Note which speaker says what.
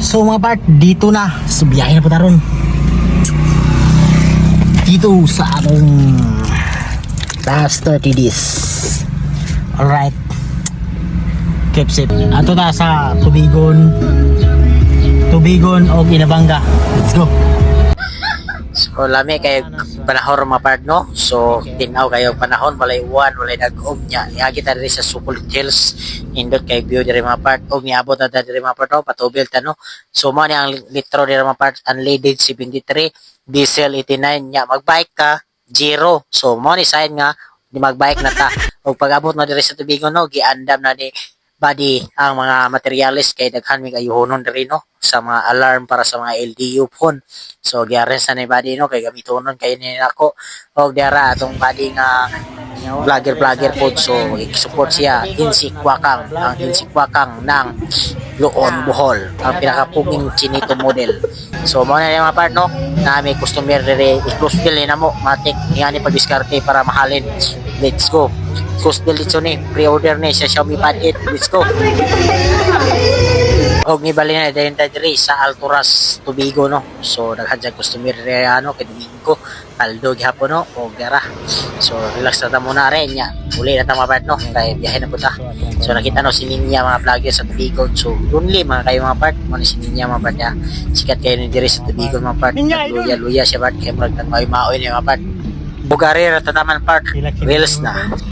Speaker 1: So mga part, dito na. So biyahe na po taron. Dito sa among last 30 days. Alright. Keep safe. Ato na sa Tubigon o Ginabanga. Let's go.
Speaker 2: So lami kay panahon mga part no. So tinaw kayo panahon walay uwan, walay nag-og nya. Iagi ta diri sa Sukulit Hills. Indot kay view diri mga part. Og niabot ta diri mga part no, patubil ta no. So mo ni ang litro diri mga part, unleaded 73, diesel 89 nya. Magbike ka 0. So mo ni sign nga di magbike na ta. Og pag-abot na diri sa Tubigon no, giandam na ni body ang mga materialis kay daghan mi kayuhonon diri no sa mga alarm para sa mga LDU phone. So giarens na ni body no kay gamitonon kay ni nako og dara atong body nga vlogger pod. So i-support siya Insikwakang, ang Insikwakang ng Luon, Bohol, ang pinakapuging chinito model. So mo na yung mga part no na may customer diri i-close bill na mo matik ngani pag-diskarte para mahalin. Let's go. Close bill dito ni pre-order ni sa Xiaomi Pad 8. Let's go. Og ni bali na diri sa Alturas Tubigo no. So daghan jud customer diri ano kay Domingo Aldo gihapon no og dara. So relax na ta muna rin nya. Uli na ta mga part no kay biyahe na puta. So nakita no si Ninya mga vlogger sa Tubigo. So only mga kayo mga part mo ni si Ninya mga part ya. Sikat kayo ni diri sa Tubigo mga part. Luya siya part kay murag nang maoy ni mga part. Bugari ra ta taman part. Reels na.